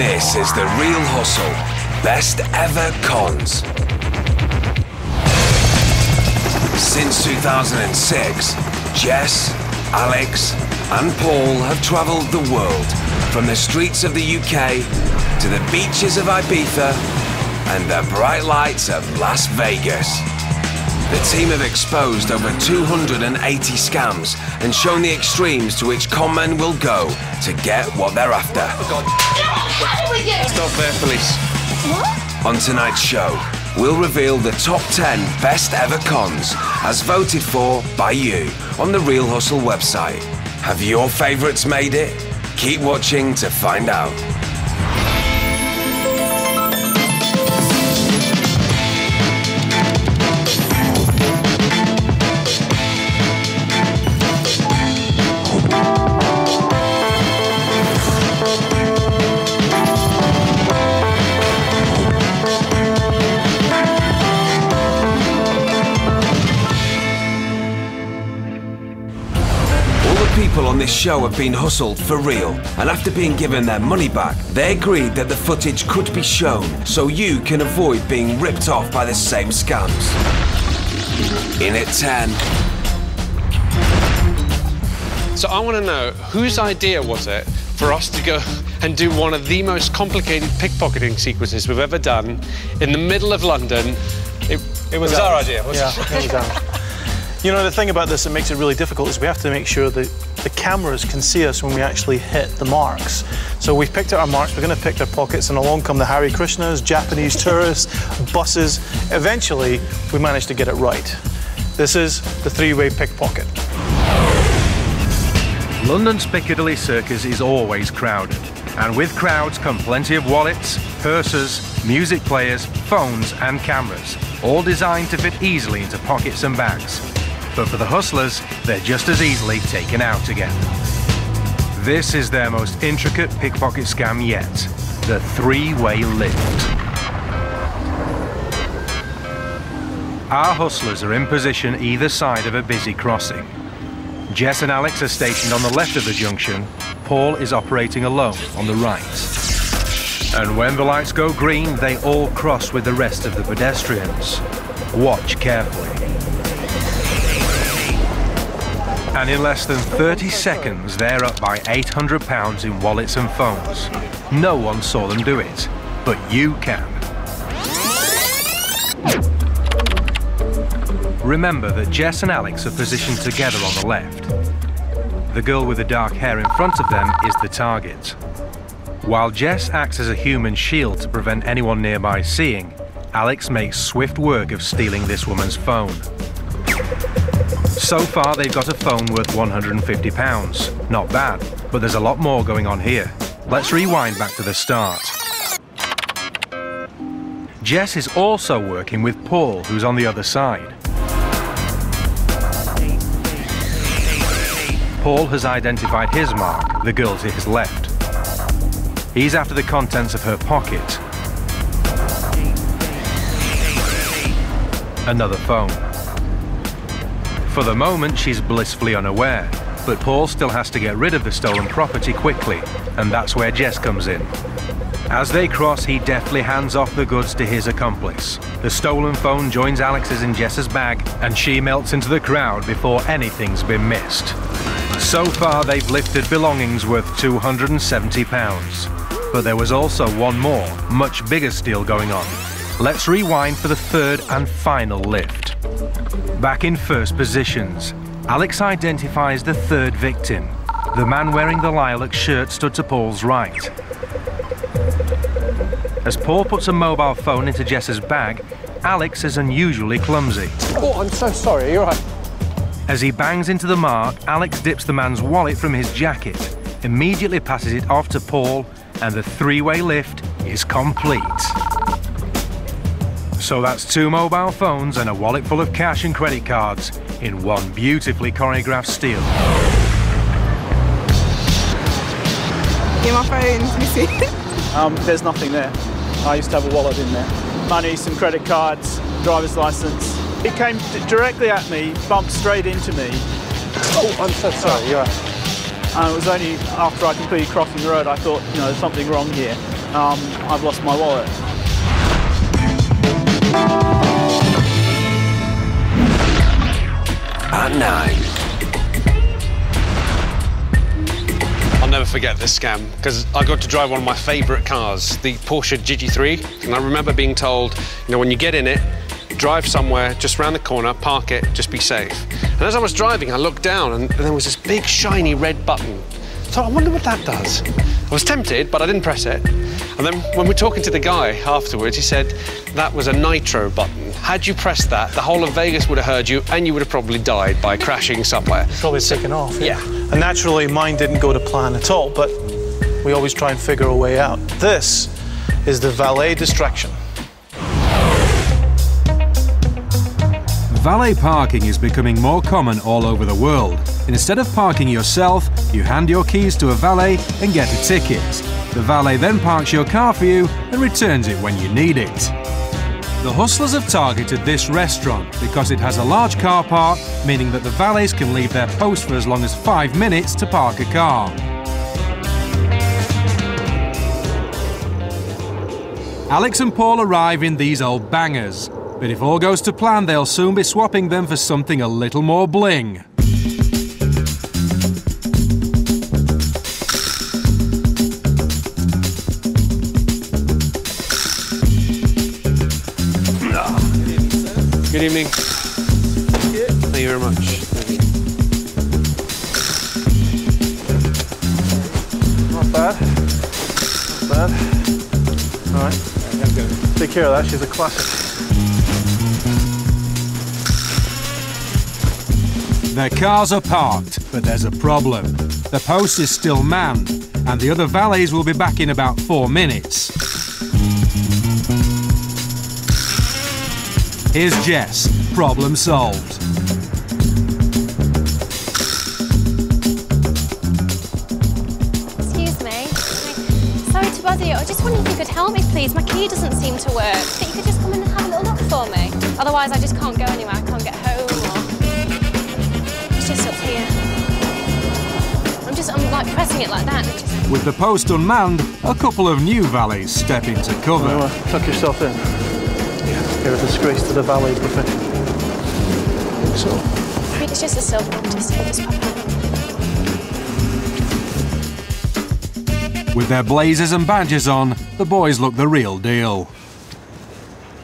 This is the Real Hustle Best Ever Cons. Since 2006, Jess, Alex and Paul have travelled the world, from the streets of the UK to the beaches of Ibiza and the bright lights of Las Vegas. The team have exposed over 280 scams and shown the extremes to which con men will go to get what they're after. Oh God. Stop there, police. What? On tonight's show, we'll reveal the top 10 best ever cons as voted for by you on the Real Hustle website. Have your favourites made it? Keep watching to find out. People on this show have been hustled for real, and after being given their money back, they agreed that the footage could be shown so you can avoid being ripped off by the same scams. In at 10. So I want to know, whose idea was it for us to go and do one of the most complicated pickpocketing sequences we've ever done in the middle of London? It was our idea, wasn't it? Yeah, it was ours. You know, the thing about this that makes it really difficult is we have to make sure that the cameras can see us when we actually hit the marks. So we've picked out our marks, we're going to pick our pockets, and along come the Hare Krishnas, Japanese tourists, buses. Eventually, we managed to get it right. This is the three-way pickpocket. London's Piccadilly Circus is always crowded. And with crowds come plenty of wallets, purses, music players, phones and cameras, all designed to fit easily into pockets and bags. But for the hustlers, they're just as easily taken out again. This is their most intricate pickpocket scam yet, the three-way lift. Our hustlers are in position either side of a busy crossing. Jess and Alex are stationed on the left of the junction. Paul is operating alone on the right. And when the lights go green, they all cross with the rest of the pedestrians. Watch carefully. And in less than 30 seconds, they're up by £800 in wallets and phones. No one saw them do it, but you can. Remember that Jess and Alex are positioned together on the left. The girl with the dark hair in front of them is the target. While Jess acts as a human shield to prevent anyone nearby seeing, Alex makes swift work of stealing this woman's phone. So far, they've got a phone worth £150. Not bad, but there's a lot more going on here. Let's rewind back to the start. Jess is also working with Paul, who's on the other side. Paul has identified his mark, the girl to his left. He's after the contents of her pocket. Another phone. For the moment, she's blissfully unaware, but Paul still has to get rid of the stolen property quickly, and that's where Jess comes in. As they cross, he deftly hands off the goods to his accomplice. The stolen phone joins Alex's in Jess's bag, and she melts into the crowd before anything's been missed. So far, they've lifted belongings worth £270. But there was also one more, much bigger steal going on. Let's rewind for the third and final lift. Back in first positions, Alex identifies the third victim, the man wearing the lilac shirt stood to Paul's right. As Paul puts a mobile phone into Jess's bag, Alex is unusually clumsy. Oh, I'm so sorry, you're right. As he bangs into the mark, Alex dips the man's wallet from his jacket, immediately passes it off to Paul, and the three-way lift is complete. So that's 2 mobile phones and a wallet full of cash and credit cards in one beautifully choreographed steal. Yeah, my phone's missing. There's nothing there. I used to have a wallet in there. Money, some credit cards, driver's license. It came directly at me, bumped straight into me. Oh, I'm so sorry, you're right. And it was only after I completed crossing the road I thought, you know, there's something wrong here. I've lost my wallet. At 9. I'll never forget this scam, because I got to drive one of my favourite cars, the Porsche GT3, and I remember being told, you know, when you get in it, drive somewhere just round the corner, park it, just be safe. And as I was driving, I looked down and there was this big shiny red button. I thought, I wonder what that does. I was tempted, but I didn't press it. And then when we're talking to the guy afterwards, he said that was a nitro button. Had you pressed that, the whole of Vegas would have heard you and you would have probably died by crashing somewhere. Probably taken off. Yeah. And naturally, mine didn't go to plan at all, but we always try and figure a way out. This is the valet distraction. Valet parking is becoming more common all over the world. Instead of parking yourself, you hand your keys to a valet and get a ticket. The valet then parks your car for you and returns it when you need it. The hustlers have targeted this restaurant because it has a large car park, meaning that the valets can leave their post for as long as 5 minutes to park a car. Alex and Paul arrive in these old bangers, but if all goes to plan, they'll soon be swapping them for something a little more bling. Good evening. Thank you very much. Not bad. Not bad. All right. Take care of that. She's a classic. Their cars are parked, but there's a problem. The post is still manned, and the other valets will be back in about 4 minutes. Here's Jess. Problem solved. Excuse me. Sorry to bother you. I just wondered if you could help me, please. My key doesn't seem to work. Think you could just come in and have a little look for me? Otherwise, I just can't go anywhere. I can't get home or... It's just up here. I'm like pressing it like that. With the post unmanned, a couple of new valets step into cover. Tuck yourself in. You're a disgrace to the valet profession. So. I think it's just a silver one, just pop out. With their blazers and badges on, the boys look the real deal.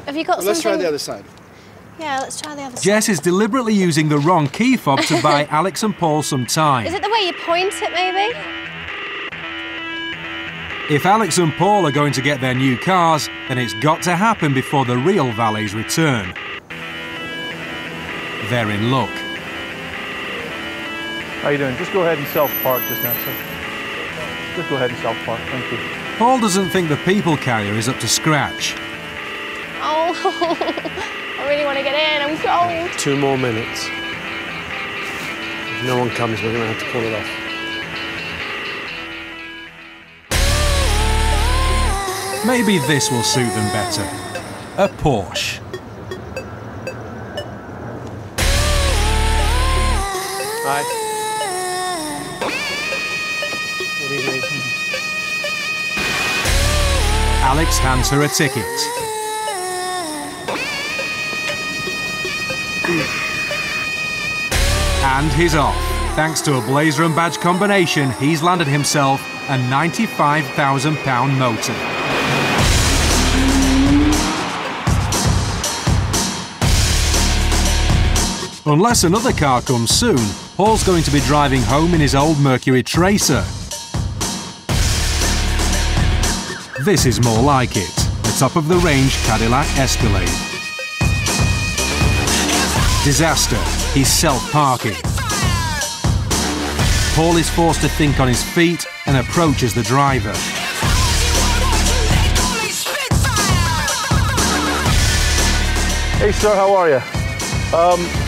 Have you got something? Let's try the other side. Yeah, let's try the other side. Jess is deliberately using the wrong key fob to buy Alex and Paul some time. Is it the way you point it, maybe? If Alex and Paul are going to get their new cars, then it's got to happen before the real valets return. They're in luck. How you doing? Just go ahead and self-park just now, sir. Just go ahead and self-park, thank you. Paul doesn't think the people carrier is up to scratch. Oh, I really want to get in, I'm cold. 2 more minutes. If no one comes, we're going to have to pull it off. Maybe this will suit them better. A Porsche. Hi. Good evening. Alex hands her a ticket. And he's off. Thanks to a blazer and badge combination, he's landed himself a £95,000 motor. Unless another car comes soon, Paul's going to be driving home in his old Mercury Tracer. This is more like it, a top-of-the-range Cadillac Escalade. Disaster, he's self-parking. Paul is forced to think on his feet and approaches the driver. Hey sir, how are you?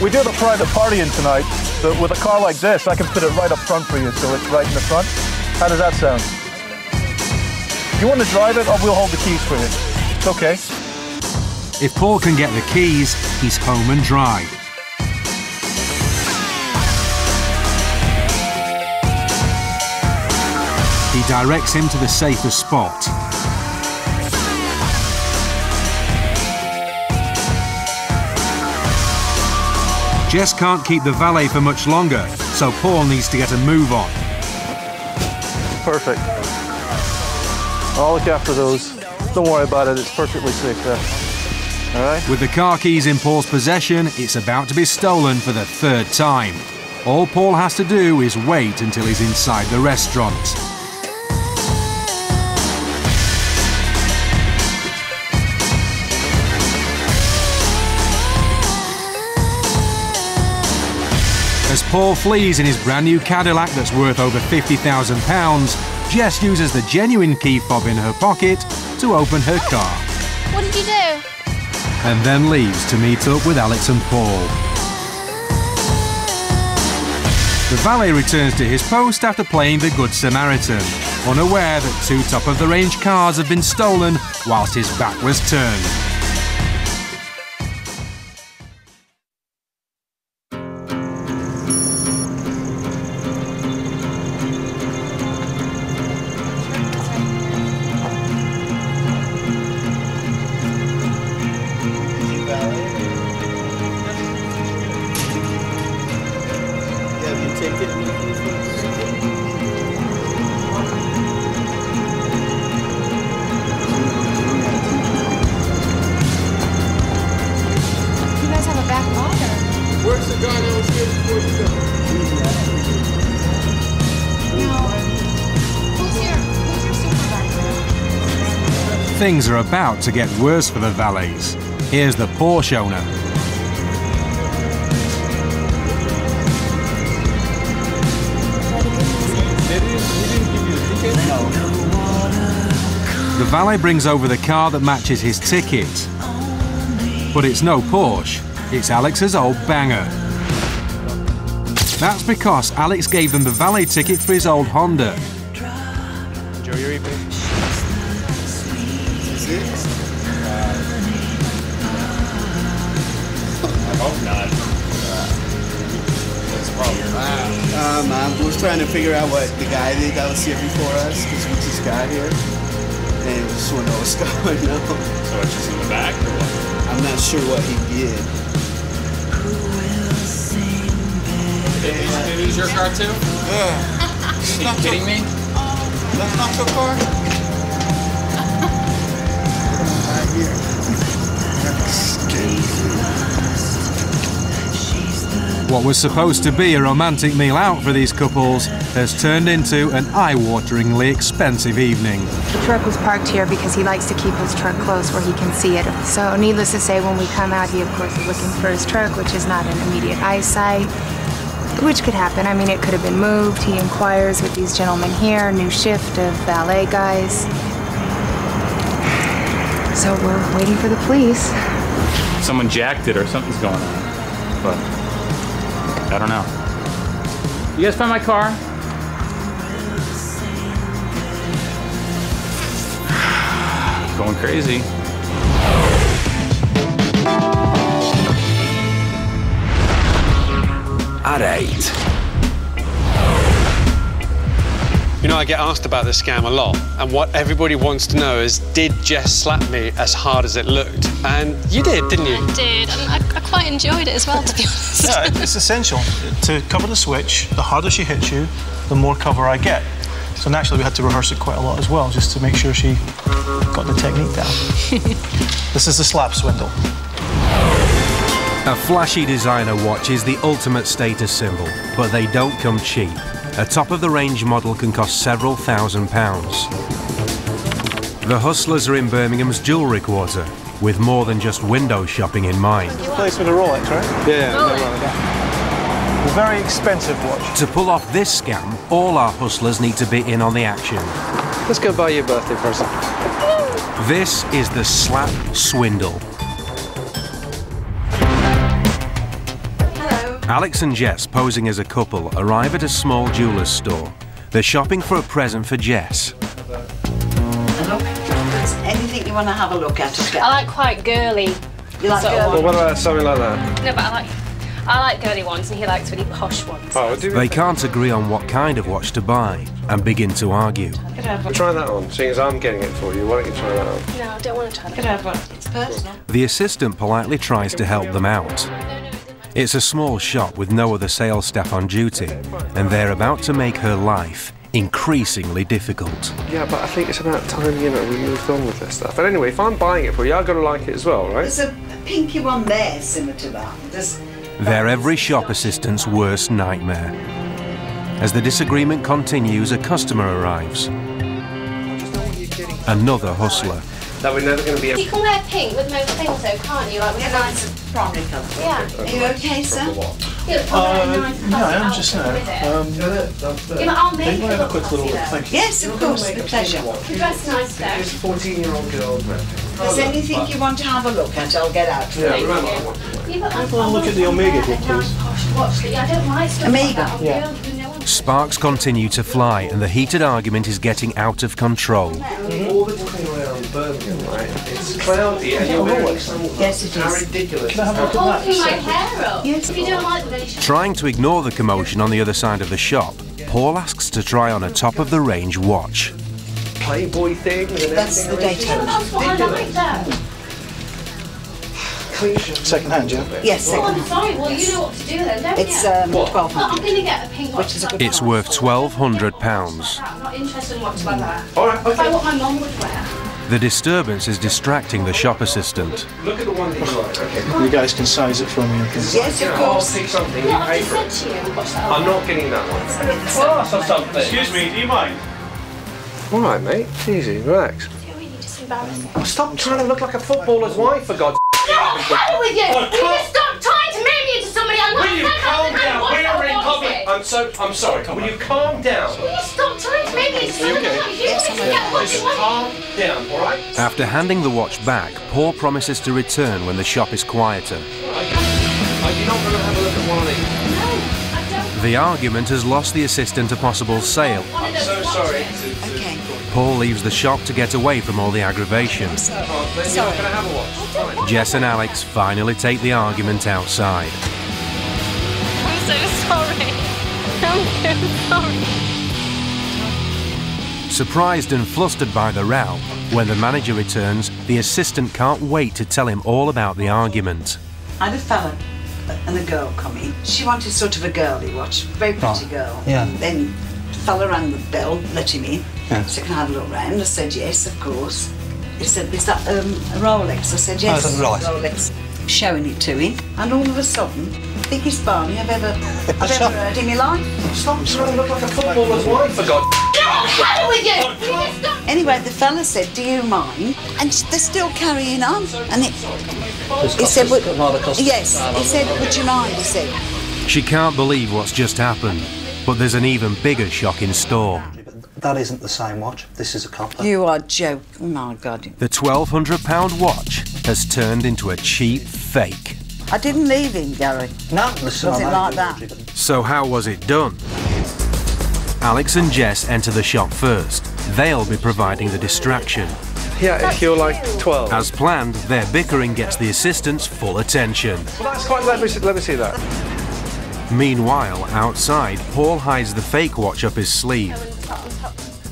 We did a private party in tonight, but with a car like this, I can put it right up front for you, so it's right in the front. How does that sound? You want to drive it, or we'll hold the keys for you? It's okay. If Paul can get the keys, he's home and dry. He directs him to the safest spot. Jess can't keep the valet for much longer, so Paul needs to get a move on. Perfect. I'll look after those. Don't worry about it, it's perfectly safe there. All right? With the car keys in Paul's possession, it's about to be stolen for the third time. All Paul has to do is wait until he's inside the restaurant. As Paul flees in his brand new Cadillac that's worth over £50,000, Jess uses the genuine key fob in her pocket to open her car. What did you do? And then leaves to meet up with Alex and Paul. The valet returns to his post after playing the Good Samaritan, unaware that two top-of-the-range cars have been stolen whilst his back was turned. Things are about to get worse for the valets. Here's the Porsche owner. The valet brings over the car that matches his ticket. But it's no Porsche, it's Alex's old banger. That's because Alex gave them the valet ticket for his old Honda. Enjoy your evening. I hope not. That's probably I was trying to figure out what the guy did that was here before us, because we just got here. And we just want to know what's going on. So it's just in the back, or what? I'm not sure what he did. It is your car too? Yeah. Are you kidding me? That's not your car? Right here. What was supposed to be a romantic meal out for these couples has turned into an eye-wateringly expensive evening. The truck was parked here because he likes to keep his truck close where he can see it. So needless to say, when we come out, he of course is looking for his truck, which is not in immediate eyesight, which could happen. I mean, it could have been moved. He inquires with these gentlemen here, new shift of valet guys. So we're waiting for the police. Someone jacked it or something's going on. But I don't know. You guys find my car? Going crazy. At 8. You know, I get asked about this scam a lot, and what everybody wants to know is, did Jess slap me as hard as it looked? And you did, didn't you? I did, and I quite enjoyed it as well, to be honest. Yeah, it's essential. To cover the switch, the harder she hits you, the more cover I get. So naturally we had to rehearse it quite a lot as well, just to make sure she got the technique down. This is the slap swindle. A flashy designer watch is the ultimate status symbol, but they don't come cheap. A top-of-the-range model can cost several £1,000s. The hustlers are in Birmingham's jewellery quarter, with more than just window shopping in mind. Place with a Rolex, right? Yeah. A very expensive watch. To pull off this scam, all our hustlers need to be in on the action. Let's go buy you a birthday present. This is the slap swindle. Alex and Jess, posing as a couple, arrive at a small jeweller's store. They're shopping for a present for Jess. Look, anything you want to have a look at? I like quite girly. You like girly? Well, what about something like that? No, but I like girly ones, and he likes really posh ones. Oh, do They can't agree on what kind of watch to buy and begin to argue. Try that on, seeing as I'm getting it for you. Why don't you try that on? No, I don't want to try that. It's personal. The assistant politely tries to help them out. It's a small shop with no other sales staff on duty, and they're about to make her life increasingly difficult. Yeah, but I think it's about time, you know, we moved on with this stuff. But anyway, if I'm buying it for you, I've got to like it as well, right? There's a pinky one there similar to that. They're every shop assistant's worst nightmare. As the disagreement continues, a customer arrives. Another hustler. That we're never going to be able... You can wear pink with most things though, can't you? Like with a nice primary colour. Yeah. Are you okay, sir? Yeah, I'm just now. I'll make Can I have a quick little thank you? Yes, of course, with pleasure. You dress nice though. It's a 14-year-old girl. If there's anything you want to have a look at, I'll get out. Yeah, remember. Well, look at the Omega here, please. I don't like stuff Omega? like that. Yeah. Sparks continue to fly, and the heated argument is getting out of control. All the time around Birmingham, right? It's cloudy and you're wearing some... Yes, it is. How ridiculous. Can I have a look at Holding my that? hair up. Yes. If you don't like them, then you should... Trying to ignore the commotion on the other side of the shop, Paul asks to try on a top-of-the-range watch. Playboy things and That's the Daytona. That's what I like though. Second hand, yeah? Yes, Oh, second I'm sorry. Well, you know what to do then, don't It's you? 1200. I'm going to get a pink watch. Which is a good It's worth £1,200. I'm not interested in watches like that. All right, If I okay. what my mum would wear. The disturbance is distracting the shop assistant. Look at the one that you like, okay? You guys can size it for me. Yes, of I'll course. pick something, you What I pay for just it. said to you, watch that. I'm not getting that one. Class or something. Excuse me, do you mind? All right, mate. Easy, relax. It's really just embarrassing. Oh, stop trying to look like a footballer's wife, for God's No, hell with you! Will you stop trying to marry me into somebody I'm not? Will you calm down? We're in public. I'm sorry. Will you calm down? Will you stop trying to marry me into somebody I'm not? Yes, I'm okay. Just calm down, all right? After handing the watch back, Paul promises to return when the shop is quieter. Are you not going to have a look at one of these? No, I don't. The argument has lost the assistant a possible sale. I'm so sorry. Okay. Paul leaves the shop to get away from all the aggravation. Then you're not going to have a watch. Fine. Jess and Alex finally take the argument outside. I'm so sorry. I'm so sorry. Surprised and flustered by the row, when the manager returns, the assistant can't wait to tell him all about the argument. I had a fella and a girl come in. She wanted sort of a girly watch, very pretty girl. Yeah. Then the fella rang the bell, let him in. Yeah. So can I have a look round? I said yes, of course. He said, is that a Rolex? I said yes, Oh, that's right. Rolex. Showing it to him, and all of a sudden, biggest barney I've ever heard in my life. Stop trying to look like a footballer's wife, for God's No, hell with you! Will you stop? Anyway, the fella said, do you mind? And they're still carrying on. And he said, yes, he said, would you mind? He said. She can't believe what's just happened, but there's an even bigger shock in store. That isn't the same watch. This is a copper. You are joking. Oh my God. The £1,200 watch has turned into a cheap fake. I didn't leave him, Gary. No, listen, Was it like that? So how was it done? Alex and Jess enter the shop first. They'll be providing the distraction. Yeah, if you're like 12. As planned, their bickering gets the assistant's full attention. Well, that's quite... Let me see that. Meanwhile, outside, Paul hides the fake watch up his sleeve,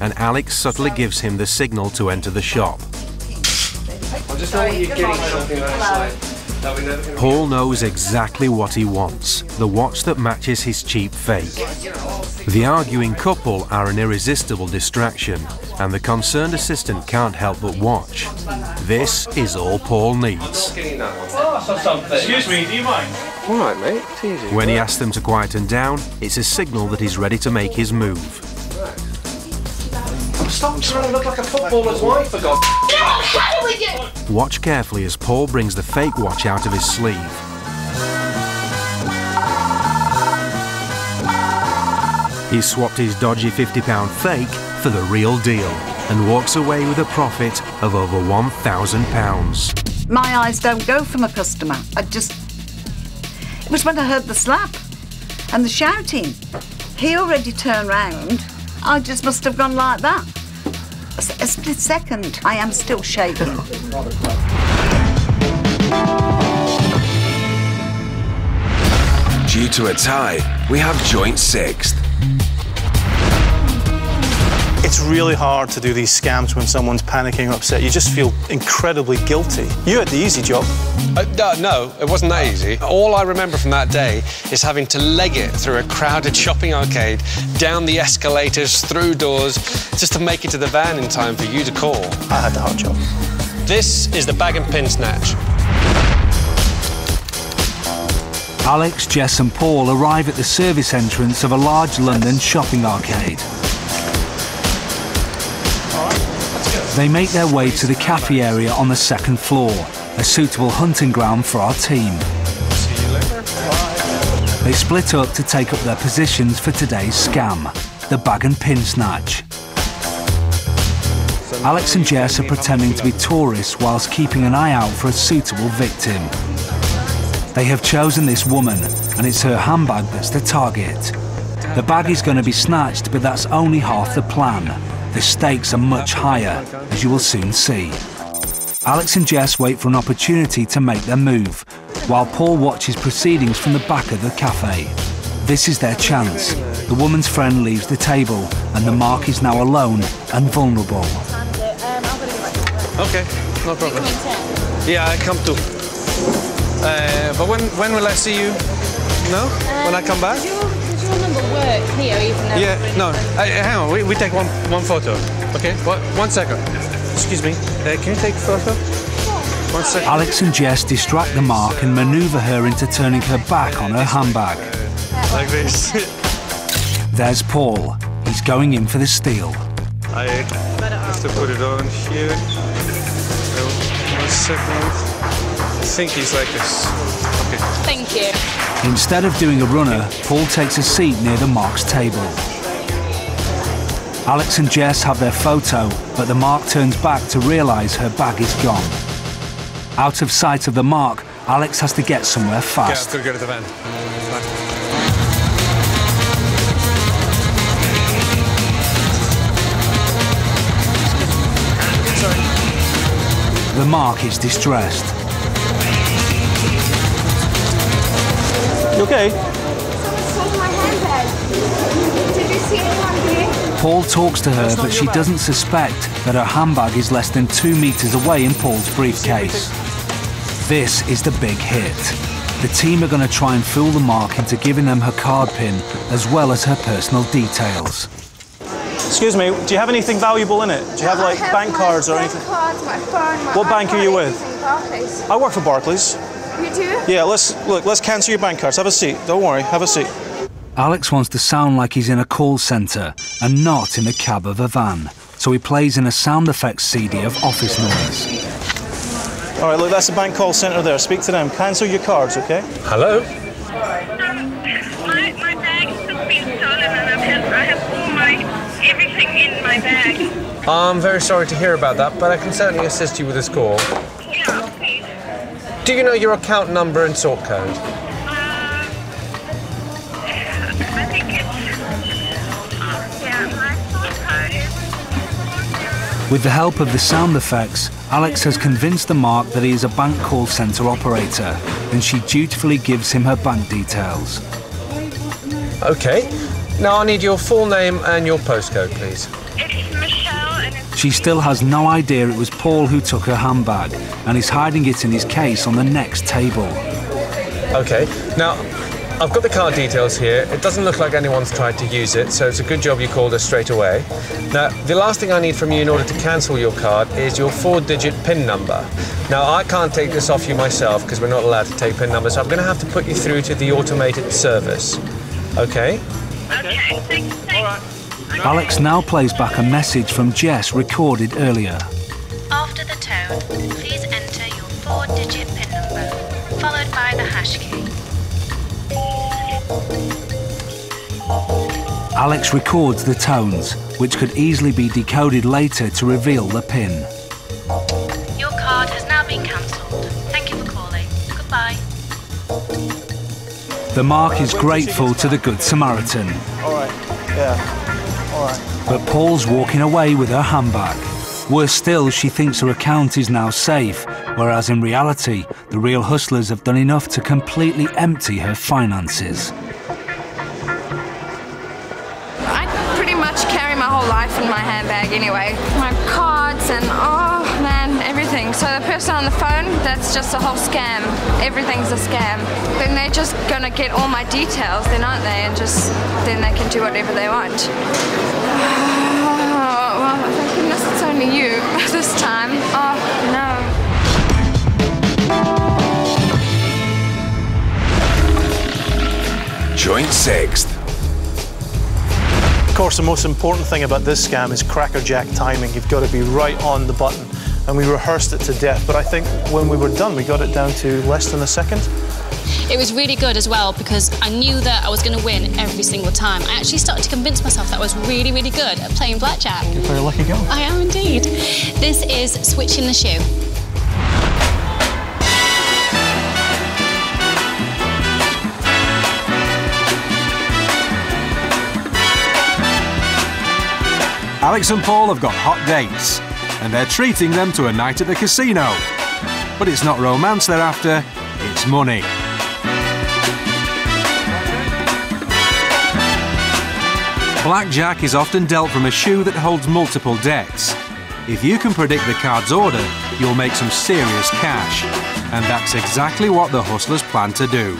and Alex subtly gives him the signal to enter the shop. I just know you're getting something that we never... Paul knows exactly what he wants, the watch that matches his cheap fake. The arguing couple are an irresistible distraction, and the concerned assistant can't help but watch. This is all Paul needs. Excuse me, do you mind? All right, mate. It's easy. When he asks them to quieten down, it's a signal that he's ready to make his move. Stop trying to look like a footballer's wife, for God's sake. No, hell with you! Watch carefully as Paul brings the fake watch out of his sleeve. He's swapped his dodgy £50 fake for the real deal and walks away with a profit of over £1,000. My eyes don't go from a customer. It was when I heard the slap and the shouting. He already turned round. I just must have gone like that. A split second. I am still shaking. Due to a tie, we have joint sixth. It's really hard to do these scams when someone's panicking or upset. You just feel incredibly guilty. You had the easy job. No, it wasn't that easy. All I remember from that day is having to leg it through a crowded shopping arcade, down the escalators, through doors, just to make it to the van in time for you to call. I had the hard job. This is the bag and pin snatch. Alex, Jess and Paul arrive at the service entrance of a large London shopping arcade. They make their way to the cafe area on the second floor, a suitable hunting ground for our team. See you later. Bye. They split up to take up their positions for today's scam, the bag and pin snatch. Alex and Jess are pretending to be tourists whilst keeping an eye out for a suitable victim. They have chosen this woman, and it's her handbag that's the target. The bag is going to be snatched, but that's only half the plan. The stakes are much higher, as you will soon see. Alex and Jess wait for an opportunity to make their move, while Paul watches proceedings from the back of the cafe. This is their chance. The woman's friend leaves the table, and the mark is now alone and vulnerable. Okay, no problem. Yeah, I come too. But when will I see you? No? When I come back? Does your number work here even though... Yeah, no. Hang on, we take one photo. Okay, 1 second. Excuse me, can you take a photo? 1 second. Alex and Jess distract the mark and manoeuvre her into turning her back on her handbag. Like this. There's Paul. He's going in for the steal. I have to put it on here. 1 second. I think he's like this. Okay. Thank you. Instead of doing a runner, Paul takes a seat near the mark's table. Alex and Jess have their photo, but the mark turns back to realise her bag is gone. Out of sight of the mark, Alex has to get somewhere fast. Yeah, I've got to go to the van. The mark is distressed. You okay? Someone stole my handbag. Did you see anyone here? Paul talks to her, but she doesn't suspect that her handbag is less than 2 meters away in Paul's briefcase. This is the big hit. The team are going to try and fool the mark into giving them her card pin, as well as her personal details. Excuse me, do you have anything valuable in it? Do you have like bank cards or anything? Cards, my phone, my What bank are you with? Barclays. I work for Barclays. You do? Yeah, let's cancel your bank cards. Have a seat. Don't worry, have a seat. Alex wants to sound like he's in a call centre and not in the cab of a van, so he plays in a sound effects CD of office noise. All right, look, that's the bank call centre there. Speak to them. Cancel your cards, okay? Hello? My bag has been stolen and I have all everything in my bag. I'm very sorry to hear about that, but I can certainly assist you with this call. Yeah, please. Do you know your account number and sort code? I think it's... yeah, my sort code is... With the help of the sound effects, Alex has convinced the mark that he is a bank call centre operator, and she dutifully gives him her bank details. Okay. Now I need your full name and your postcode, please. It's Michelle and it's... She still has no idea it was Paul who took her handbag, and is hiding it in his case on the next table. Okay. Now, I've got the card details here. It doesn't look like anyone's tried to use it, so it's a good job you called us straight away. Now, the last thing I need from you in order to cancel your card is your 4-digit PIN number. Now, I can't take this off you myself because we're not allowed to take PIN numbers, so I'm going to have to put you through to the automated service. Okay? Okay, thanks. Alex now plays back a message from Jess recorded earlier. After the tone, please enter your 4-digit PIN number, followed by the hash key. Alex records the tones, which could easily be decoded later to reveal the PIN. Your card has now been cancelled. Thank you for calling. Goodbye. The mark is grateful to the Good Samaritan. All right, yeah, all right. But Paul's walking away with her handbag. Worse still, she thinks her account is now safe, whereas in reality, the real hustlers have done enough to completely empty her finances. I pretty much carry my whole life in my handbag anyway. My cards and, oh man, everything. So the person on the phone, that's just a whole scam. Everything's a scam. Then they're just gonna get all my details then, aren't they? And just, then they can do whatever they want. Oh, well, thank goodness it's only you this time. Oh, no. Joint 6th. Of course, the most important thing about this scam is crackerjack timing. You've got to be right on the button. And we rehearsed it to death, but I think when we were done, we got it down to less than a second. It was really good as well because I knew that I was going to win every single time. I actually started to convince myself that I was really, really good at playing blackjack. You're a very lucky girl. I am indeed. This is switching the shoe. Alex and Paul have got hot dates, and they're treating them to a night at the casino. But it's not romance they're after, it's money. Blackjack is often dealt from a shoe that holds multiple decks. If you can predict the card's order, you'll make some serious cash. And that's exactly what the hustlers plan to do.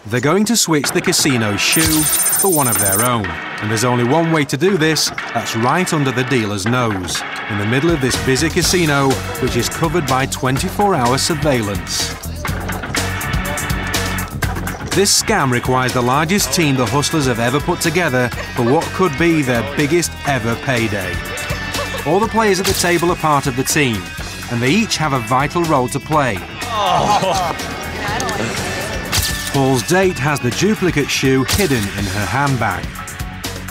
They're going to switch the casino shoe for one of their own. And there's only one way to do this, that's right under the dealer's nose, in the middle of this busy casino, which is covered by 24-hour surveillance. This scam requires the largest team the hustlers have ever put together for what could be their biggest ever payday. All the players at the table are part of the team, and they each have a vital role to play. Paul's date has the duplicate shoe hidden in her handbag,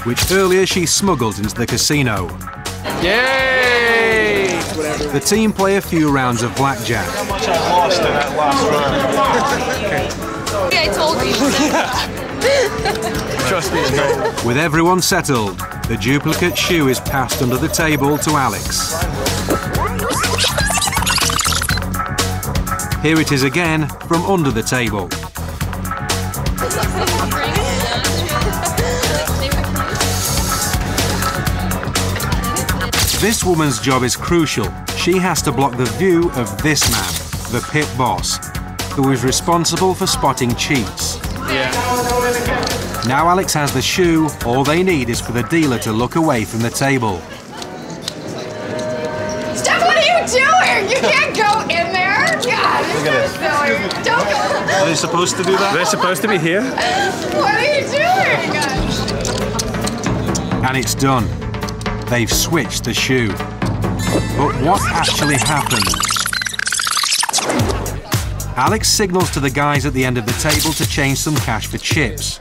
which earlier she smuggled into the casino. Yay! The team play a few rounds of blackjack. How much I lost in that last round. I told you. Trust me, no. With everyone settled, the duplicate shoe is passed under the table to Alex. Here it is again from under the table. This woman's job is crucial. She has to block the view of this man, the pit boss, who is responsible for spotting cheats. Now Alex has the shoe, all they need is for the dealer to look away from the table. Steph, what are you doing? You can't go in there. God, Look at this. Don't go. Are they supposed to do that? They're supposed to be here? What are you doing? And it's done. They've switched the shoe. But what actually happened? Alex signals to the guys at the end of the table to change some cash for chips.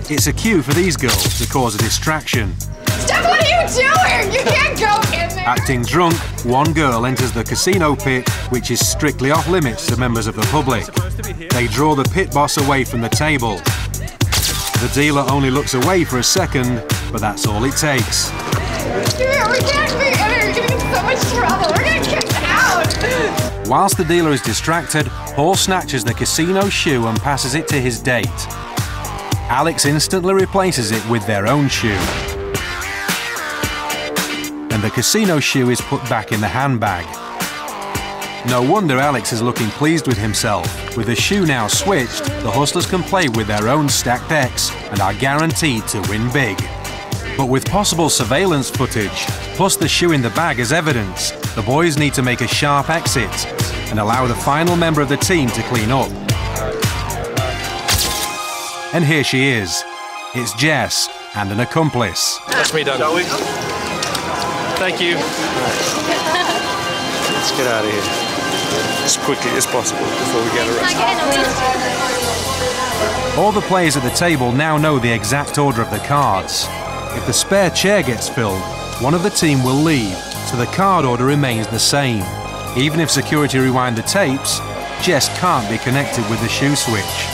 It's a cue for these girls to cause a distraction. Steph, what are you doing? You can't go in there. Acting drunk, one girl enters the casino pit, which is strictly off limits to members of the public. They draw the pit boss away from the table. The dealer only looks away for a second, but that's all it takes. We can't be in here. You're gonna get so much trouble. We're gonna get out. Whilst the dealer is distracted, Paul snatches the casino shoe and passes it to his date. Alex instantly replaces it with their own shoe. And the casino shoe is put back in the handbag. No wonder Alex is looking pleased with himself. With the shoe now switched, the hustlers can play with their own stacked decks and are guaranteed to win big. But with possible surveillance footage, plus the shoe in the bag as evidence, the boys need to make a sharp exit and allow the final member of the team to clean up. And here she is. It's Jess and an accomplice. That's me done. Shall we? Thank you. Let's get out of here as quickly as possible before we get arrested. All the players at the table now know the exact order of the cards. If the spare chair gets filled, one of the team will leave, so the card order remains the same. Even if security rewind the tapes, Jess can't be connected with the shoe switch.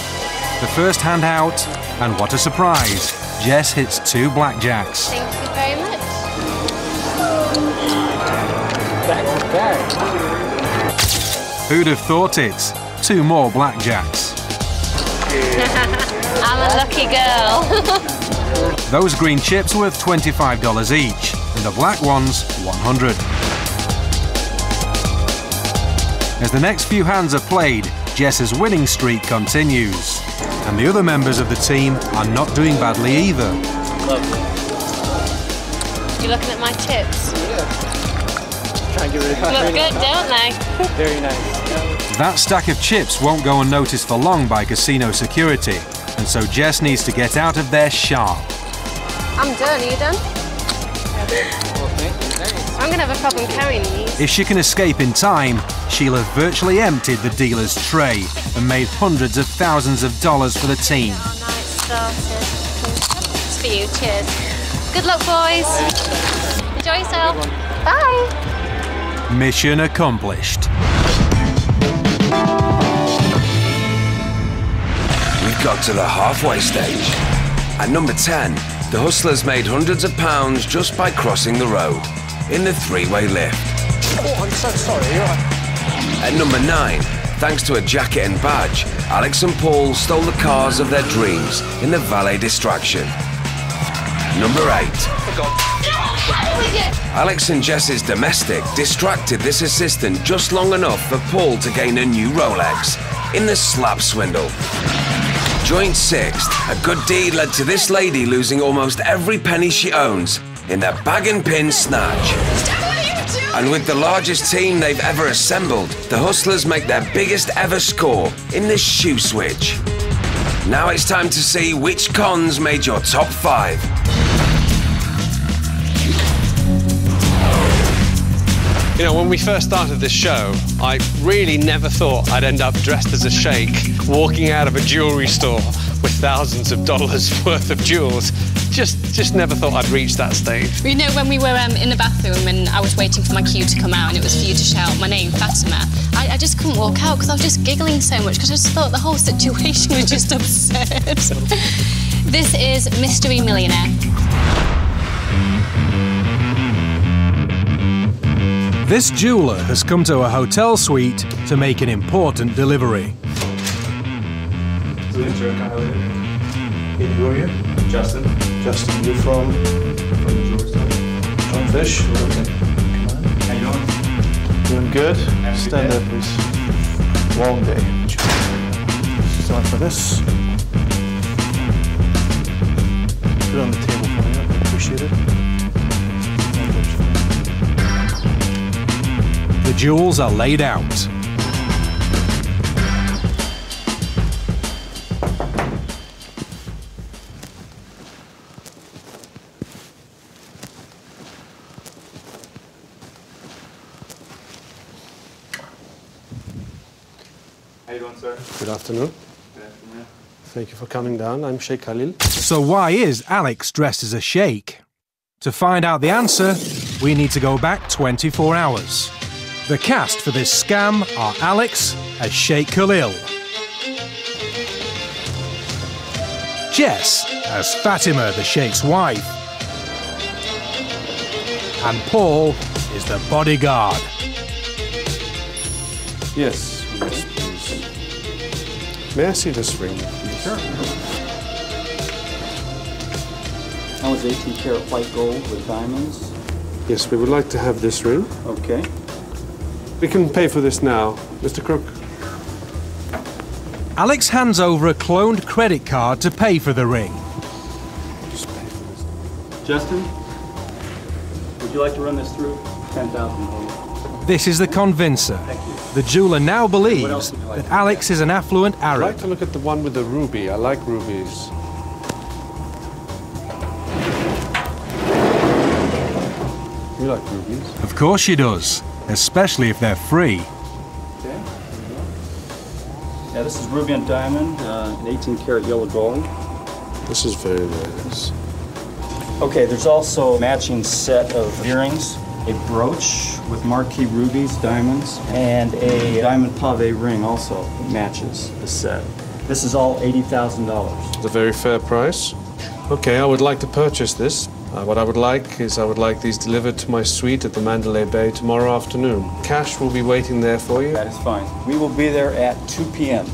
The first hand out, and what a surprise, Jess hits 2 blackjacks. Thank you very much. Who'd have thought it? 2 more blackjacks. I'm a lucky girl. Those green chips are worth $25 each, and the black ones $100. As the next few hands are played, Jess's winning streak continues. And the other members of the team are not doing badly either. Lovely. You looking at my chips? Yeah. Try and get rid of Look good, don't they? Very nice. That stack of chips won't go unnoticed for long by casino security, and so Jess needs to get out of there sharp. I'm done. Are you done? I'm going to have a problem carrying these. If she can escape in time, she'll have virtually emptied the dealer's tray and made hundreds of thousands of dollars for the team. Oh, night started. It's for you. Cheers. Good luck, boys. Enjoy yourself. Bye. Mission accomplished. We've got to the halfway stage. At number 10, the hustlers made hundreds of pounds just by crossing the road in the three-way lift. Oh, I'm so sorry. You're right. At number 9, thanks to a jacket and badge, Alex and Paul stole the cars of their dreams in the valet distraction. Number 8. Alex and Jess's domestic distracted this assistant just long enough for Paul to gain a new Rolex in the slap swindle. Joint 6th, a good deed led to this lady losing almost every penny she owns in the bag and pin snatch. And with the largest team they've ever assembled, the hustlers make their biggest ever score in this shoe switch. Now it's time to see which cons made your top 5. You know, when we first started this show, I really never thought I'd end up dressed as a sheikh, walking out of a jewellery store with thousands of dollars worth of jewels. Just never thought I'd reach that stage. You know, when we were in the bathroom and I was waiting for my cue to come out and it was for you to shout my name, Fatima, I just couldn't walk out because I was just giggling so much because I just thought the whole situation was just absurd. This is Mystery Millionaire. This jeweller has come to a hotel suite to make an important delivery. Who are you? Justin. Justin, you're from the jewelry store. John Fish. How you doing? Doing good. Stand there, please. Long day. Start for this. Put it on the table for me. I appreciate it. The jewels are laid out. How you doing, sir? Good afternoon. Good afternoon. Thank you for coming down. I'm Sheikh Khalil. So why is Alex dressed as a sheikh? To find out the answer, we need to go back 24 hours. The cast for this scam are Alex as Sheikh Khalil, Jess as Fatima, the Sheikh's wife, and Paul is the bodyguard. Yes, please. May I see this ring, please? Sure. That was 18-karat white gold with diamonds. Yes, we would like to have this ring. Okay. We can pay for this now, Mr. Crook. Alex hands over a cloned credit card to pay for the ring. Just pay for this. Justin, would you like to run this through? 10,000. This is the convincer. The jeweler now believes that Alex is an affluent Arab. I'd like to look at the one with the ruby. I like rubies. You like rubies? Of course she does, especially if they're free. Okay. Yeah, this is ruby and diamond, an 18-karat yellow gold. This is very nice. Okay, there's also a matching set of earrings, a brooch with marquee rubies, diamonds, and a diamond pave ring also matches the set. This is all $80,000. It's a very fair price. Okay, I would like to purchase this. What I would like is I would like these delivered to my suite at the Mandalay Bay tomorrow afternoon. Cash will be waiting there for you. That is fine. We will be there at 2 p.m.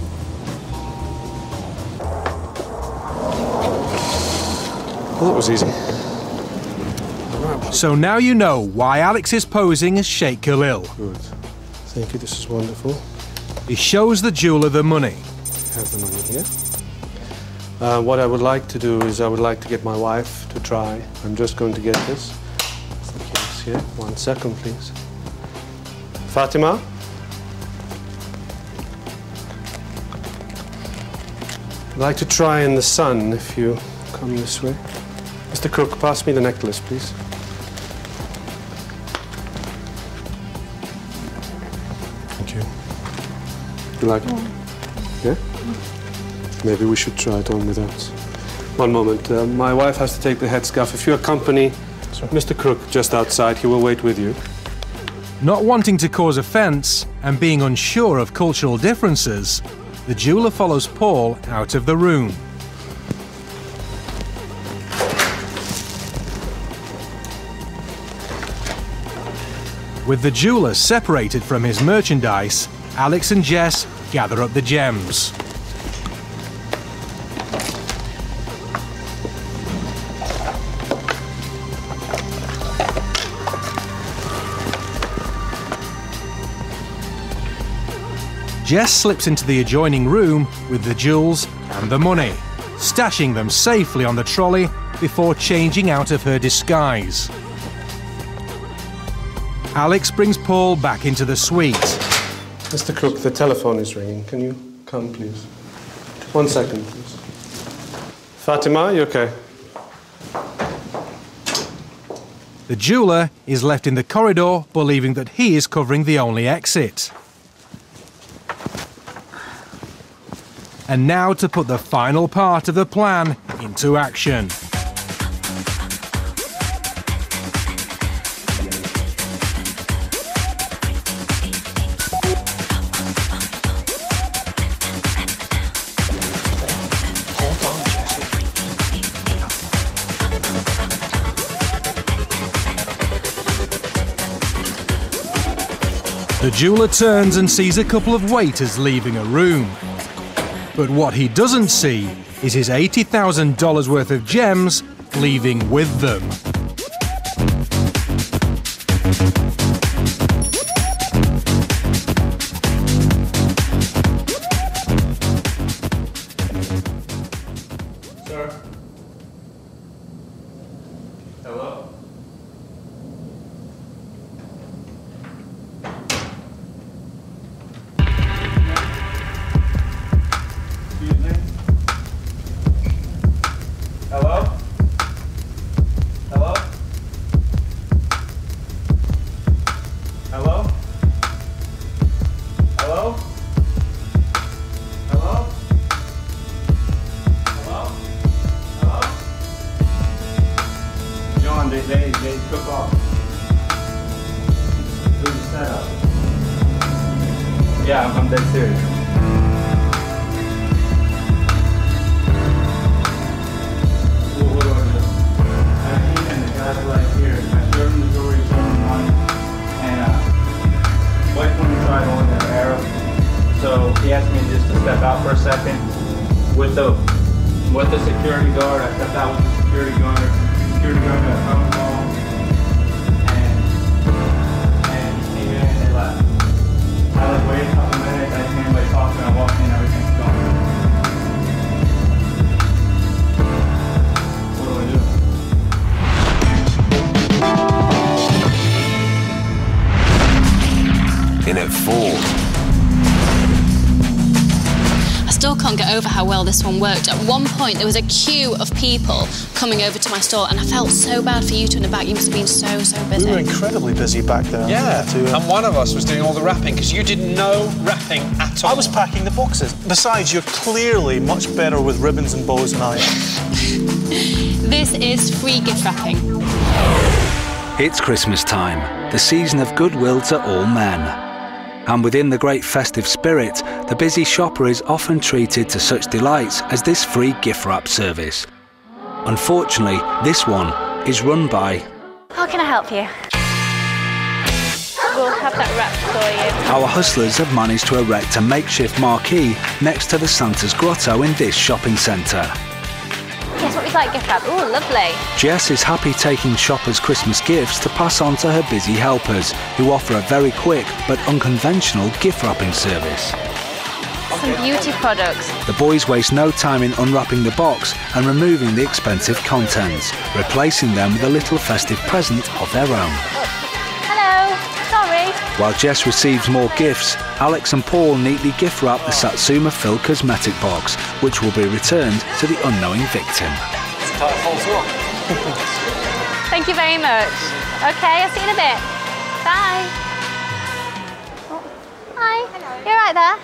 Well, that was easy. So now you know why Alex is posing as Sheikh Khalil. Good. Thank you, this is wonderful. He shows the jeweller the money. Have the money here. What I would like to do is I would like to get my wife to try. I'm just going to get this. The case here. 1 second, please. Fatima? I'd like to try in the sun if you come this way. Mr. Cook, pass me the necklace, please. Thank you. You like it? Yeah? Maybe we should try it on without. One moment. My wife has to take the headscarf. If you accompany Mr. Crook just outside, he will wait with you. Not wanting to cause offence and being unsure of cultural differences, the jeweller follows Paul out of the room. With the jeweller separated from his merchandise, Alex and Jess gather up the gems. Jess slips into the adjoining room with the jewels and the money, stashing them safely on the trolley before changing out of her disguise. Alex brings Paul back into the suite. Mr. Crook, the telephone is ringing. Can you come, please? 1 second, please. Fatima, you okay? The jeweller is left in the corridor, believing that he is covering the only exit. And now to put the final part of the plan into action. The jeweller turns and sees a couple of waiters leaving a room. But what he doesn't see is his $80,000 worth of gems leaving with them. Sir? Hello? Hello? Hello? Hello? Hello? Hello? Hello? Hello? John, they took off. Who's the setup? Yeah, I'm dead serious. Right here. I showed him the jewelry, showed him one, and wife wouldn't try on their arrow. So he asked me just to step out for a second with the security guard. I stepped out with the security guard. Security guard got a phone call, and he came in and they left. I waited a couple minutes. I didn't hear anybody talking. I walked in, everything's gone. What do I do? In at 4. I still can't get over how well this one worked. At one point, there was a queue of people coming over to my store, and I felt so bad for you two in the back. You must have been so busy. We were incredibly busy back there. Yeah, and one of us was doing all the wrapping, because you did no wrapping at all. I was packing the boxes. Besides, you're clearly much better with ribbons and bows than I am. This is free gift wrapping. It's Christmas time, the season of goodwill to all men. And within the great festive spirit, the busy shopper is often treated to such delights as this free gift wrap service. Unfortunately, this one is run by... How can I help you? We'll have that wrapped for you. Our hustlers have managed to erect a makeshift marquee next to the Santa's Grotto in this shopping centre. Yes, Jess, what would you like gift wrap? Ooh, lovely. Jess is happy taking shoppers' Christmas gifts to pass on to her busy helpers, who offer a very quick but unconventional gift wrapping service. Some beauty products. The boys waste no time in unwrapping the box and removing the expensive contents, replacing them with a little festive present of their own. Hello, sorry. While Jess receives more gifts, Alex and Paul neatly gift wrap the Satsuma Phil cosmetic box, which will be returned to the unknowing victim. Thank you very much. Okay, I'll see you in a bit. Bye. Oh, hi. Hello. You all right there?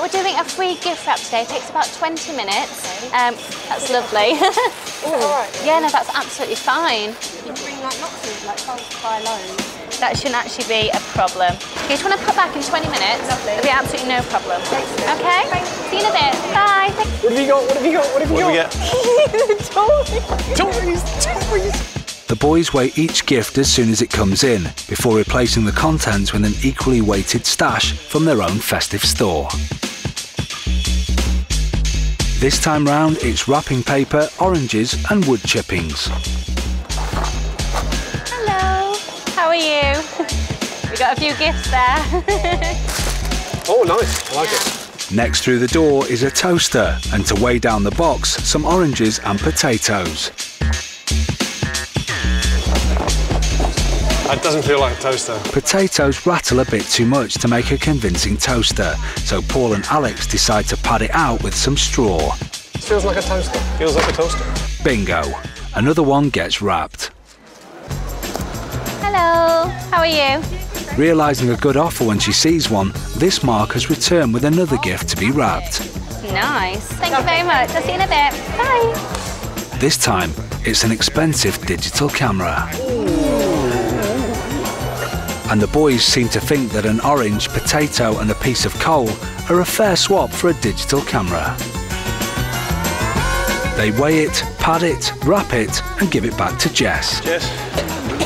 We're doing a free gift wrap today. It takes about 20 minutes. That's lovely. Yeah, no, that's absolutely fine. You bring like lots of like buy loads. That shouldn't actually be a problem. You just want to put back in 20 minutes. Lovely. It'll be absolutely no problem. Okay? See you in a bit. Bye. What have you got? What have you got? What have you got? Toys. The boys weigh each gift as soon as it comes in, before replacing the contents with an equally weighted stash from their own festive store. This time round, it's wrapping paper, oranges and wood chippings. Hello. How are you? We got a few gifts there. Oh, nice. I like it. Next through the door is a toaster, and to weigh down the box, some oranges and potatoes. That doesn't feel like a toaster. Potatoes rattle a bit too much to make a convincing toaster, so Paul and Alex decide to pad it out with some straw. It feels like a toaster. Feels like a toaster. Bingo. Another one gets wrapped. Hello. How are you? Realising a good offer when she sees one, this Mark has returned with another gift to be wrapped. Nice. Thank you very much. I'll see you in a bit. Bye. This time, it's an expensive digital camera. And the boys seem to think that an orange, potato and a piece of coal are a fair swap for a digital camera. They weigh it, pad it, wrap it and give it back to Jess. Jess.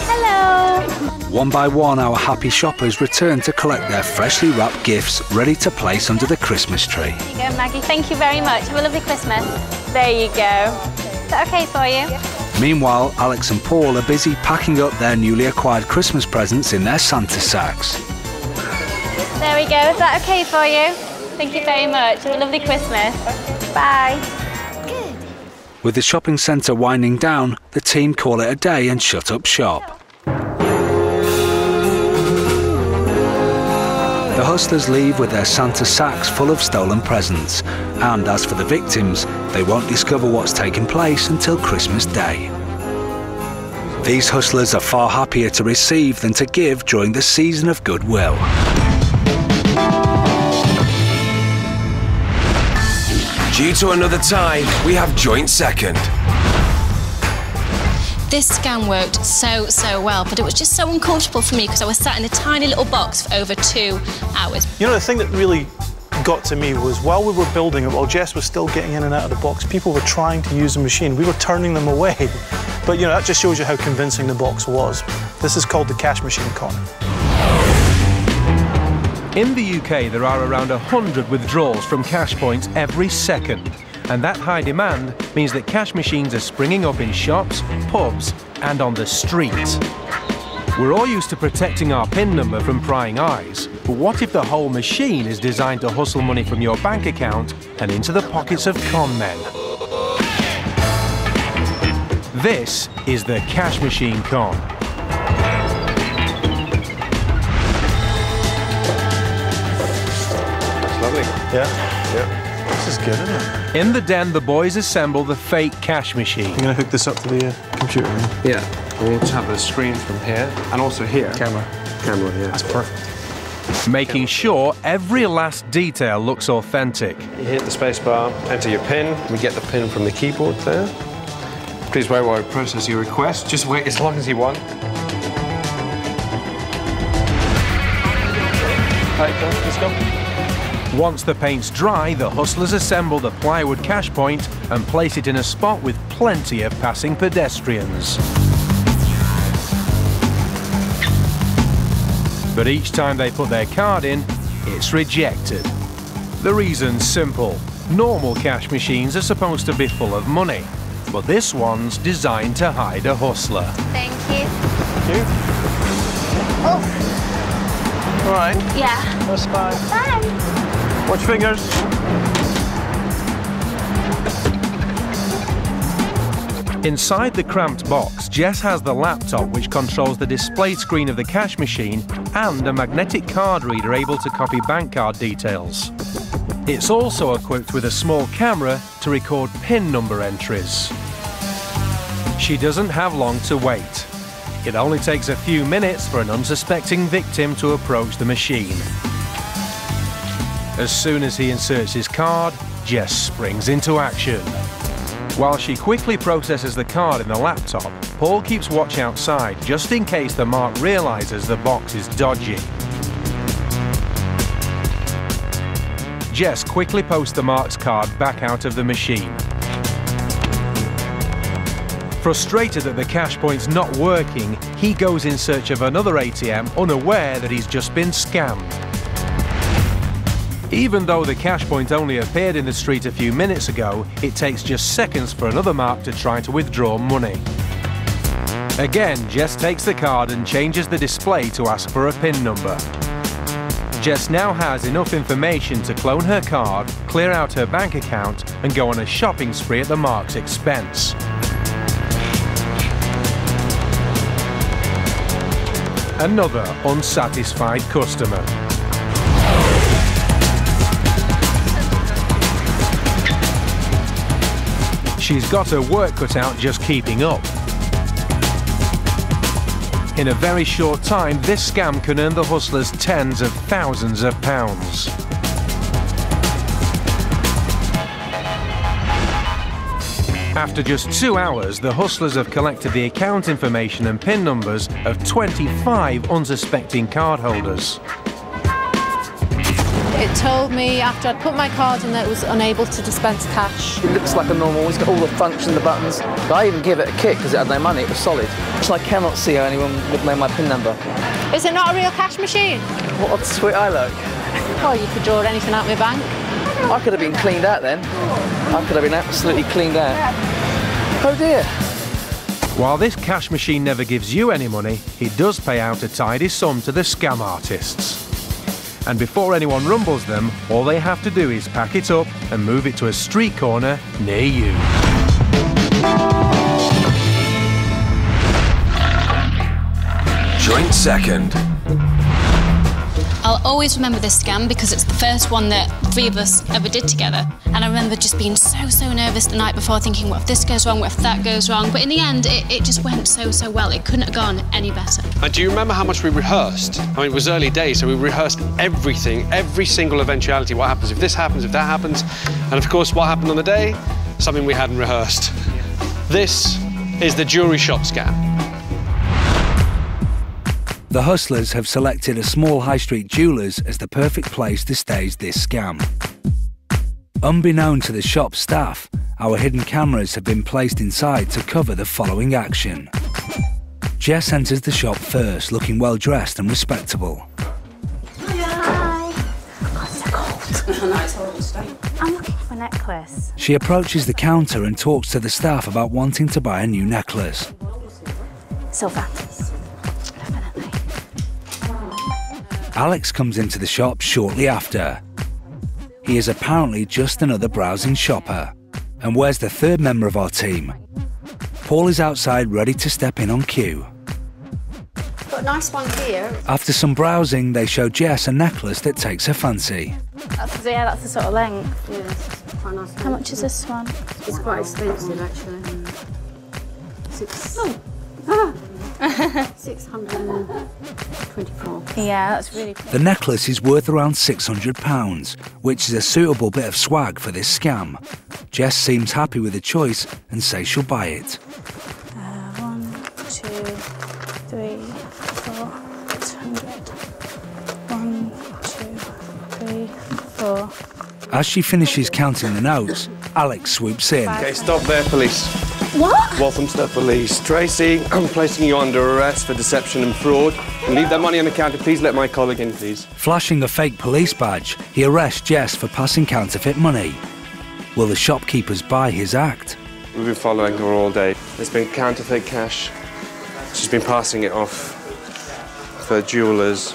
Hello. One by one, our happy shoppers return to collect their freshly wrapped gifts ready to place under the Christmas tree. There you go, Maggie. Thank you very much. Have a lovely Christmas. There you go. Is that okay for you? Yeah. Meanwhile, Alex and Paul are busy packing up their newly acquired Christmas presents in their Santa sacks. There we go. Is that okay for you? Thank you very much. Have a lovely Christmas. Bye. Good. With the shopping centre winding down, the team call it a day and shut up shop. The hustlers leave with their Santa sacks full of stolen presents, and as for the victims, they won't discover what's taken place until Christmas Day. These hustlers are far happier to receive than to give during the season of goodwill. Due to another tie, we have joint second. This scam worked so well, but it was just so uncomfortable for me because I was sat in a tiny little box for over 2 hours. You know, the thing that really got to me was while we were building it, while Jess was still getting in and out of the box, people were trying to use the machine. We were turning them away. But, you know, that just shows you how convincing the box was. This is called the cash machine con. In the UK, there are around 100 withdrawals from cash points every second. And that high demand means that cash machines are springing up in shops, pubs and on the street. We're all used to protecting our PIN number from prying eyes, but what if the whole machine is designed to hustle money from your bank account and into the pockets of con men? This is the cash machine con. That's lovely. Yeah? Yeah. This is good, isn't it? In the den, the boys assemble the fake cash machine. I'm going to hook this up to the computer. Yeah. We'll just have a screen from here and also here. Camera, yeah. That's perfect. Making sure every last detail looks authentic. You hit the space bar, enter your PIN. We get the PIN from the keyboard there. Please wait while I process your request. Just wait as long as you want. Right, let's go. Once the paint's dry, the hustlers assemble the plywood cash point and place it in a spot with plenty of passing pedestrians. But each time they put their card in, it's rejected. The reason's simple. Normal cash machines are supposed to be full of money, but this one's designed to hide a hustler. Thank you. Thank you. Oh. All right. Yeah. That's fine. Bye. Watch fingers. Inside the cramped box, Jess has the laptop which controls the display screen of the cash machine and a magnetic card reader able to copy bank card details. It's also equipped with a small camera to record PIN number entries. She doesn't have long to wait. It only takes a few minutes for an unsuspecting victim to approach the machine. As soon as he inserts his card, Jess springs into action. While she quickly processes the card in the laptop, Paul keeps watch outside just in case the mark realises the box is dodgy. Jess quickly posts the mark's card back out of the machine. Frustrated that the cash point's not working, he goes in search of another ATM, unaware that he's just been scammed. Even though the cash point only appeared in the street a few minutes ago, it takes just seconds for another mark to try to withdraw money. Again, Jess takes the card and changes the display to ask for a PIN number. Jess now has enough information to clone her card, clear out her bank account, and go on a shopping spree at the mark's expense. Another unsatisfied customer. She's got her work cut out just keeping up. In a very short time, this scam can earn the hustlers tens of thousands of pounds. After just 2 hours, the hustlers have collected the account information and PIN numbers of 25 unsuspecting cardholders. It told me after I'd put my card in that it was unable to dispense cash. It looks like a normal, it's got all the functions, the buttons. I even gave it a kick because it had no money, it was solid. So I cannot see how anyone would know my PIN number. Is it not a real cash machine? What a sweet eye look. Well, you could draw anything out of my bank. I could have been cleaned out then. I could have been absolutely cleaned out. Oh dear. While this cash machine never gives you any money, it does pay out a tidy sum to the scam artists. And before anyone rumbles them, all they have to do is pack it up and move it to a street corner near you. Joint second. I'll always remember this scam because it's the first one that 3 of us ever did together. And I remember just being so nervous the night before, thinking, what if this goes wrong, what if that goes wrong? But in the end, it just went so well. It couldn't have gone any better. And do you remember how much we rehearsed? I mean, it was early days, so we rehearsed everything, every single eventuality. What happens if this happens, if that happens? And of course, what happened on the day? Something we hadn't rehearsed. This is the jewellery shop scam. The hustlers have selected a small high street jeweller's as the perfect place to stage this scam. Unbeknown to the shop staff, our hidden cameras have been placed inside to cover the following action. Jess enters the shop first, looking well dressed and respectable. Hi. God, so cold. No, it's horrible state. I'm looking for a necklace. She approaches the counter and talks to the staff about wanting to buy a new necklace. Silver. Alex comes into the shop shortly after. He is apparently just another browsing shopper. And where's the third member of our team? Paul is outside ready to step in on cue. Got a nice one here. After some browsing, they show Jess a necklace that takes her fancy. That's the sort of length. Yeah, it's quite nice. How much is this one? It's quite expensive, actually. Oh. 624. Yeah, that's really cool. The necklace is worth around £600, which is a suitable bit of swag for this scam. Jess seems happy with the choice and says she'll buy it. 1, 2, 3, 4, 600. 1, 2, 3, 4. As she finishes counting the notes, Alex swoops in. Okay, stop there, police. What? Welcome to the police. Tracy, I'm placing you under arrest for deception and fraud. Leave that money on the counter. Please let my colleague in, please. Flashing a fake police badge, he arrests Jess for passing counterfeit money. Will the shopkeepers buy his act? We've been following her all day. There's been counterfeit cash. She's been passing it off for jewellers.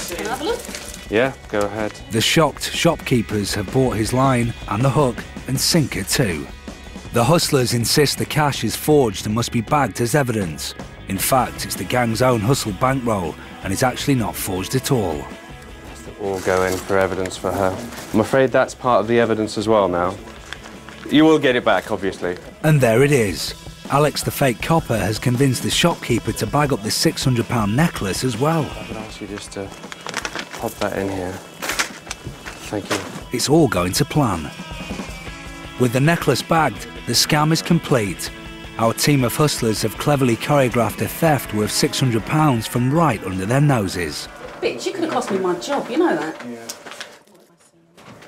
Can I have a look? Yeah, go ahead. The shocked shopkeepers have bought his line and the hook and sinker too. The hustlers insist the cash is forged and must be bagged as evidence. In fact, it's the gang's own hustle bankroll and is actually not forged at all. All go in for evidence for her. I'm afraid that's part of the evidence as well now. You will get it back, obviously. And there it is. Alex the fake copper has convinced the shopkeeper to bag up the £600 necklace as well. I would ask you just to pop that in here. Thank you. It's all going to plan. With the necklace bagged, the scam is complete. Our team of hustlers have cleverly choreographed a theft worth £600 from right under their noses. Bitch, you could have cost me my job, you know that?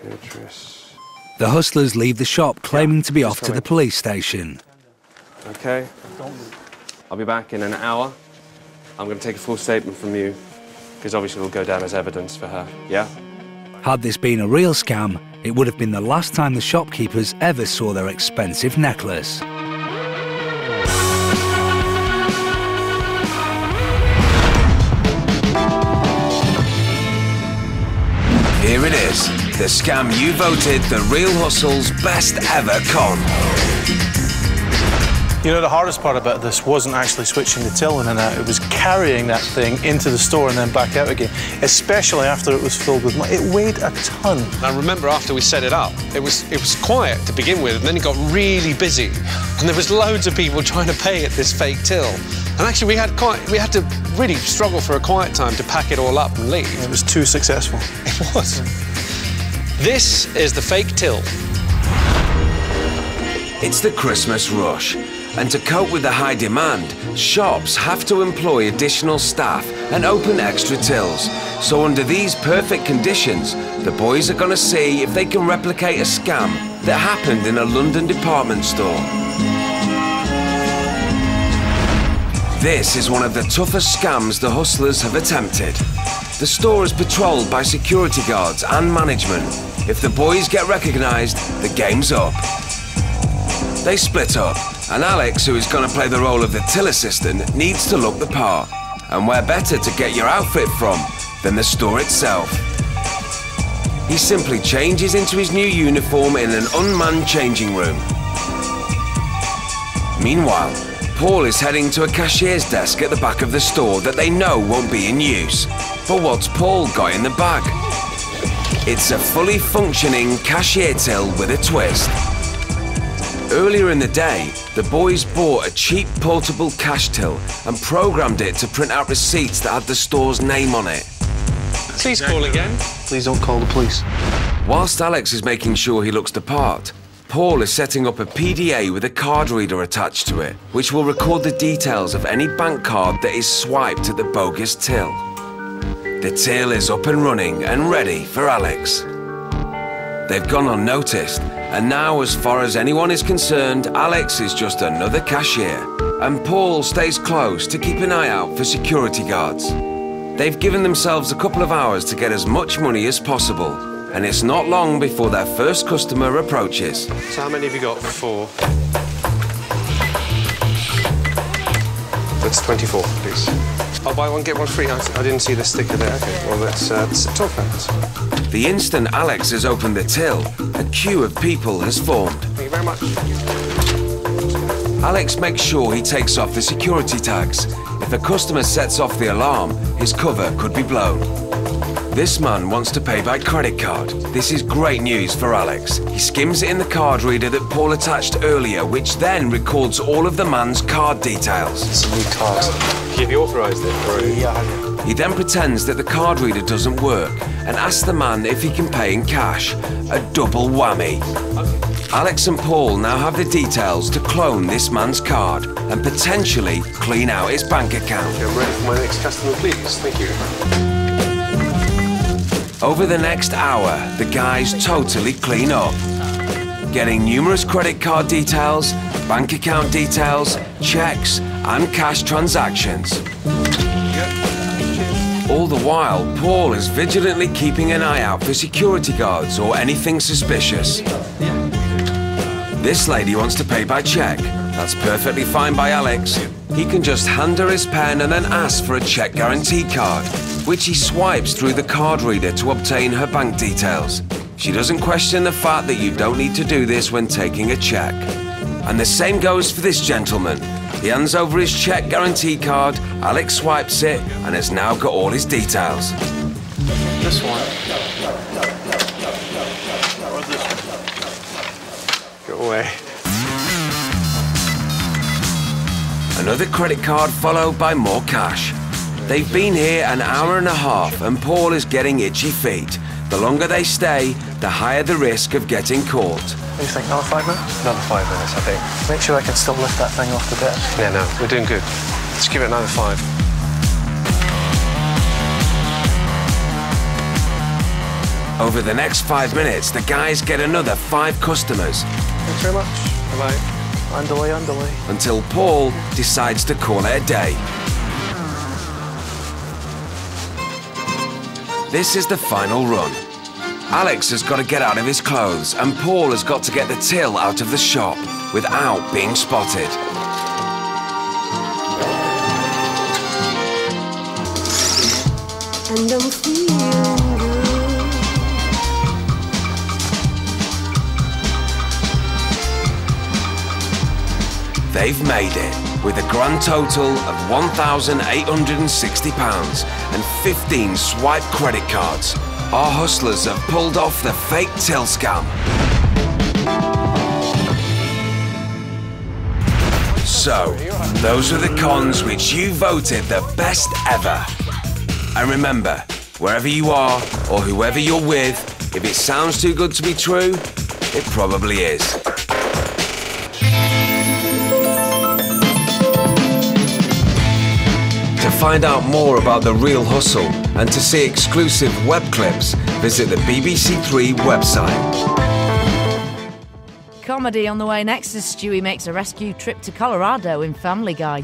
Beatrice. The hustlers leave the shop claiming to be off to the police station. Okay. I'll be back in an hour. I'm going to take a full statement from you, because obviously it'll go down as evidence for her, yeah? Had this been a real scam, it would have been the last time the shopkeepers ever saw their expensive necklace. Here it is, the scam you voted the Real Hustle's best ever con. You know, the hardest part about this wasn't actually switching the till in and out, it was carrying that thing into the store and then back out again, especially after it was filled with money. It weighed a ton. I remember after we set it up, it was quiet to begin with, and then it got really busy, and there was loads of people trying to pay at this fake till. And actually, we had to really struggle for a quiet time to pack it all up and leave. It was too successful. It was. This is the fake till. It's the Christmas rush, and to cope with the high demand, shops have to employ additional staff and open extra tills. So under these perfect conditions, the boys are going to see if they can replicate a scam that happened in a London department store. This is one of the toughest scams the hustlers have attempted. The store is patrolled by security guards and management. If the boys get recognised, the game's up. They split up, and Alex, who is going to play the role of the till assistant, needs to look the part. And where better to get your outfit from than the store itself? He simply changes into his new uniform in an unmanned changing room. Meanwhile, Paul is heading to a cashier's desk at the back of the store that they know won't be in use. But what's Paul got in the bag? It's a fully functioning cashier till with a twist. Earlier in the day, the boys bought a cheap portable cash till and programmed it to print out receipts that had the store's name on it. Please call again. Please don't call the police. Whilst Alex is making sure he looks the part, Paul is setting up a PDA with a card reader attached to it, which will record the details of any bank card that is swiped at the bogus till. The till is up and running and ready for Alex. They've gone unnoticed, and now, as far as anyone is concerned, Alex is just another cashier, and Paul stays close to keep an eye out for security guards. They've given themselves a couple of hours to get as much money as possible, and it's not long before their first customer approaches. So how many have you got? 4. That's 24, please. I'll buy one, get one free. I didn't see the sticker there. Okay, well, let's talk about this. The instant Alex has opened the till, a queue of people has formed. Thank you very much. Alex makes sure he takes off the security tags. If a customer sets off the alarm, his cover could be blown. This man wants to pay by credit card. This is great news for Alex. He skims it in the card reader that Paul attached earlier, which then records all of the man's card details. It's a new card. Have you authorised it? Or... Yeah. He then pretends that the card reader doesn't work and asks the man if he can pay in cash. A double whammy. Alex and Paul now have the details to clone this man's card and potentially clean out his bank account. Okay, I'm ready for my next customer, please. Thank you. Over the next hour, the guys totally clean up, getting numerous credit card details, bank account details, checks, and cash transactions. All the while, Paul is vigilantly keeping an eye out for security guards or anything suspicious. This lady wants to pay by cheque. That's perfectly fine by Alex. He can just hand her his pen and then ask for a cheque guarantee card, which he swipes through the card reader to obtain her bank details. She doesn't question the fact that you don't need to do this when taking a cheque. And the same goes for this gentleman. He hands over his cheque guarantee card, Alex swipes it, and has now got all his details. This one. Go away. Another credit card followed by more cash. They've been here an hour and a half and Paul is getting itchy feet. The longer they stay, the higher the risk of getting caught. What do you think, another 5 minutes? Another 5 minutes, I think. Make sure I can still lift that thing off the desk. Yeah, no, we're doing good. Let's give it another 5. Over the next 5 minutes, the guys get another 5 customers. Thanks very much. Bye-bye. Underlay, underlay. Until Paul decides to call it a day. This is the final run. Alex has got to get out of his clothes and Paul has got to get the till out of the shop without being spotted. And I'm feeling good. They've made it with a grand total of £1,860 and 15 swipe credit cards. Our hustlers have pulled off the fake till scam. So, those are the cons which you voted the best ever. And remember, wherever you are or whoever you're with, if it sounds too good to be true, it probably is. To find out more about The Real Hustle and to see exclusive web clips, visit the BBC Three website. Comedy on the way next as Stewie makes a rescue trip to Colorado in Family Guy.